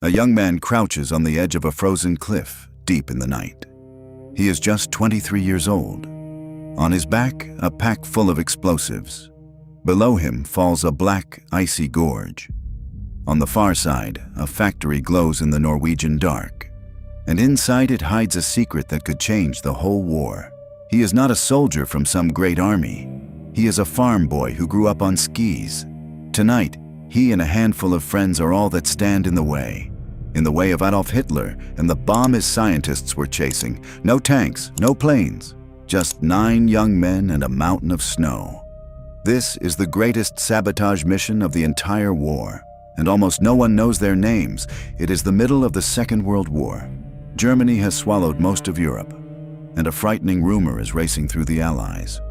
A young man crouches on the edge of a frozen cliff deep in the night. He is just 23 years old. On his back, a pack full of explosives. Below him falls a black, icy gorge. On the far side, a factory glows in the Norwegian dark. And inside it hides a secret that could change the whole war. He is not a soldier from some great army. He is a farm boy who grew up on skis. Tonight, he and a handful of friends are all that stand in the way of Adolf Hitler and the bomb his scientists were chasing. No tanks, no planes, just 9 young men and a mountain of snow. This is the greatest sabotage mission of the entire war, and almost no one knows their names. It is the middle of the Second World War. Germany has swallowed most of Europe, and a frightening rumor is racing through the Allies.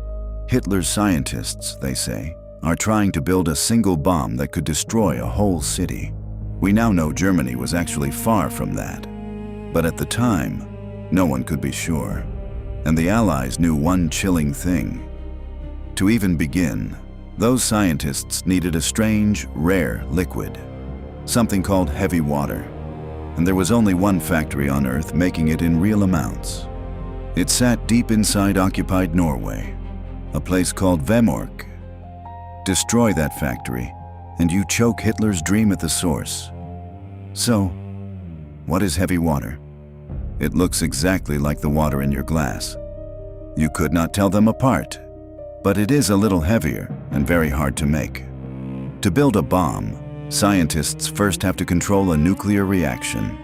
Hitler's scientists, they say, are trying to build a single bomb that could destroy a whole city. We now know Germany was actually far from that. But at the time, no one could be sure. And the Allies knew one chilling thing. To even begin, those scientists needed a strange, rare liquid, something called heavy water. And there was only one factory on Earth making it in real amounts. It sat deep inside occupied Norway, a place called Vemork. Destroy that factory, and you choke Hitler's dream at the source. So, what is heavy water? It looks exactly like the water in your glass. You could not tell them apart, but it is a little heavier and very hard to make. To build a bomb, scientists first have to control a nuclear reaction,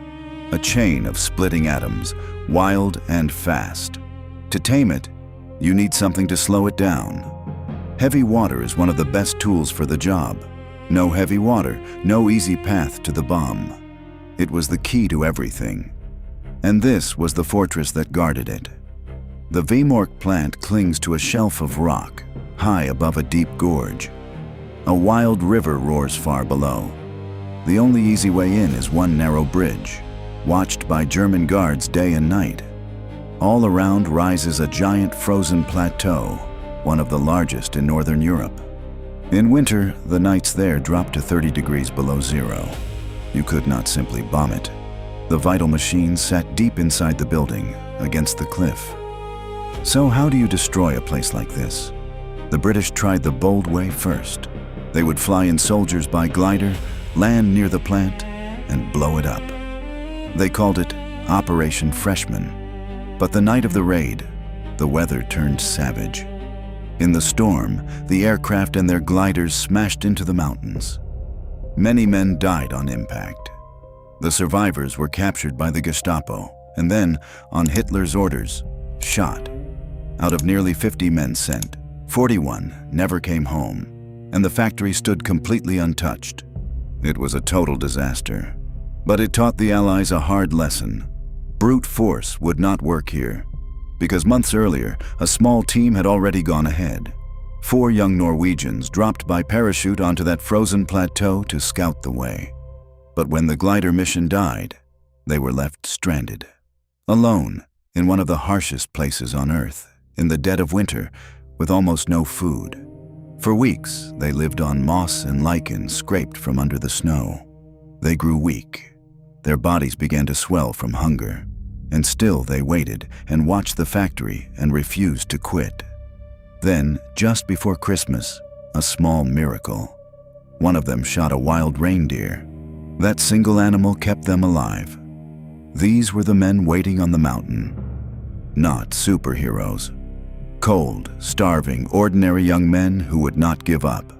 a chain of splitting atoms, wild and fast. To tame it, you need something to slow it down. Heavy water is one of the best tools for the job. No heavy water, no easy path to the bomb. It was the key to everything. And this was the fortress that guarded it. The Vemork plant clings to a shelf of rock, high above a deep gorge. A wild river roars far below. The only easy way in is one narrow bridge, watched by German guards day and night. All around rises a giant frozen plateau, one of the largest in Northern Europe. In winter, the nights there drop to 30 degrees below zero. You could not simply bomb it. The vital machines sat deep inside the building, against the cliff. So how do you destroy a place like this? The British tried the bold way first. They would fly in soldiers by glider, land near the plant, and blow it up. They called it Operation Freshman. But the night of the raid, the weather turned savage. In the storm, the aircraft and their gliders smashed into the mountains. Many men died on impact. The survivors were captured by the Gestapo and then, on Hitler's orders, shot. Out of nearly 50 men sent, 41 never came home, and the factory stood completely untouched. It was a total disaster. But it taught the Allies a hard lesson. Brute force would not work here, because months earlier, a small team had already gone ahead. 4 young Norwegians dropped by parachute onto that frozen plateau to scout the way. But when the glider mission died, they were left stranded. Alone, in one of the harshest places on Earth, in the dead of winter, with almost no food. For weeks, they lived on moss and lichen scraped from under the snow. They grew weak. Their bodies began to swell from hunger. And still they waited and watched the factory and refused to quit. Then, just before Christmas, a small miracle. One of them shot a wild reindeer. That single animal kept them alive. These were the men waiting on the mountain. Not superheroes. Cold, starving, ordinary young men who would not give up.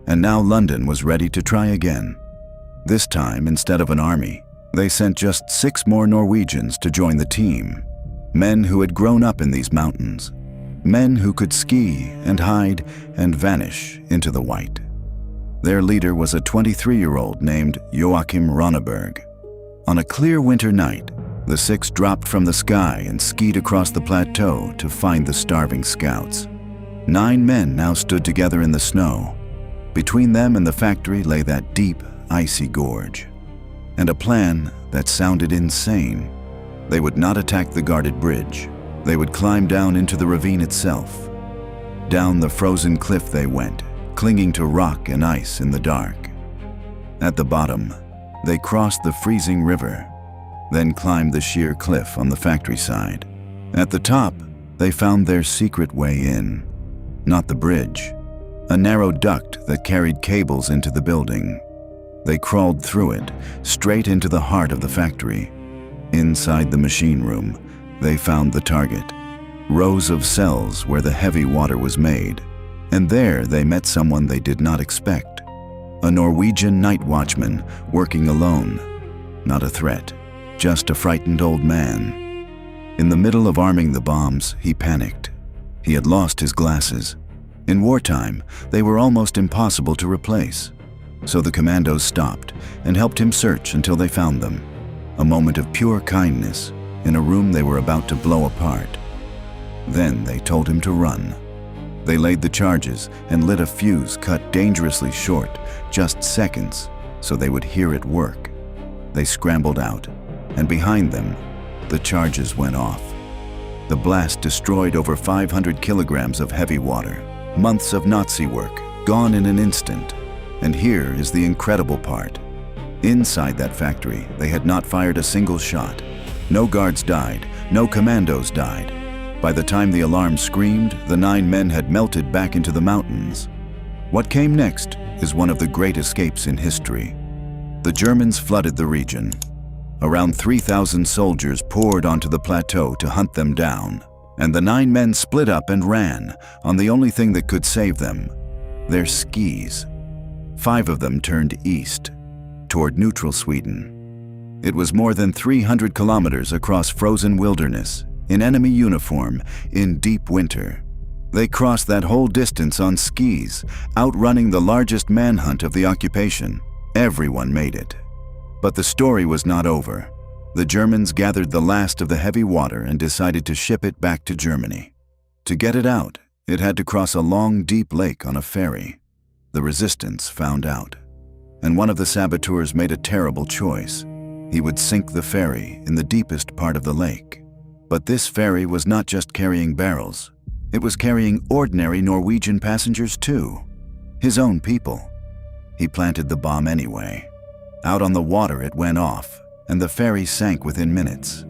And now London was ready to try again. This time, instead of an army, they sent just 6 more Norwegians to join the team. Men who had grown up in these mountains. Men who could ski and hide and vanish into the white. Their leader was a 23-year-old named Joachim Ronneberg. On a clear winter night, the 6 dropped from the sky and skied across the plateau to find the starving scouts. 9 men now stood together in the snow. Between them and the factory lay that deep, icy gorge. And a plan that sounded insane. They would not attack the guarded bridge. They would climb down into the ravine itself. Down the frozen cliff they went, clinging to rock and ice in the dark. At the bottom, They crossed the freezing river, then climbed the sheer cliff on the factory side. At the top, they found their secret way in. Not the bridge, a narrow duct that carried cables into the building. They crawled through it, straight into the heart of the factory. Inside the machine room, they found the target. Rows of cells where the heavy water was made. And there they met someone they did not expect. A Norwegian night watchman working alone. Not a threat, just a frightened old man. In the middle of arming the bombs, he panicked. He had lost his glasses. In wartime, they were almost impossible to replace. So the commandos stopped and helped him search until they found them. A moment of pure kindness in a room they were about to blow apart. Then they told him to run. They laid the charges and lit a fuse cut dangerously short, just seconds, so they would hear it work. They scrambled out, and behind them, the charges went off. The blast destroyed over 500 kilograms of heavy water. Months of Nazi work, gone in an instant. And here is the incredible part. Inside that factory, they had not fired a single shot. No guards died, no commandos died. By the time the alarm screamed, the 9 men had melted back into the mountains. What came next is one of the great escapes in history. The Germans flooded the region. Around 3,000 soldiers poured onto the plateau to hunt them down, and the 9 men split up and ran on the only thing that could save them, their skis. 5 of them turned east, toward neutral Sweden. It was more than 300 kilometers across frozen wilderness, in enemy uniform, in deep winter. They crossed that whole distance on skis, outrunning the largest manhunt of the occupation. Everyone made it. But the story was not over. The Germans gathered the last of the heavy water and decided to ship it back to Germany. To get it out, it had to cross a long, deep lake on a ferry. The resistance found out, and one of the saboteurs made a terrible choice. He would sink the ferry in the deepest part of the lake. But this ferry was not just carrying barrels. It was carrying ordinary Norwegian passengers too, his own people. He planted the bomb anyway. Out on the water it went off, and the ferry sank within minutes.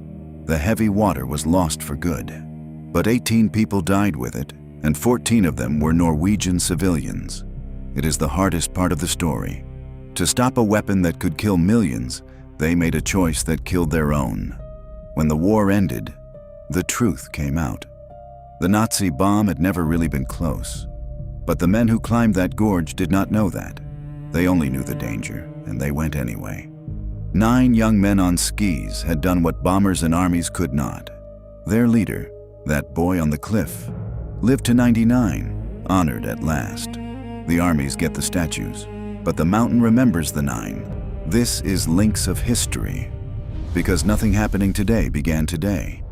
The heavy water was lost for good. But 18 people died with it, and 14 of them were Norwegian civilians. It is the hardest part of the story. To stop a weapon that could kill millions, they made a choice that killed their own. When the war ended, the truth came out. The Nazi bomb had never really been close. But the men who climbed that gorge did not know that. They only knew the danger, and they went anyway. 9 young men on skis had done what bombers and armies could not. Their leader, that boy on the cliff, lived to 99, honored at last. The armies get the statues, but the mountain remembers the 9. This is links of history, because nothing happening today began today.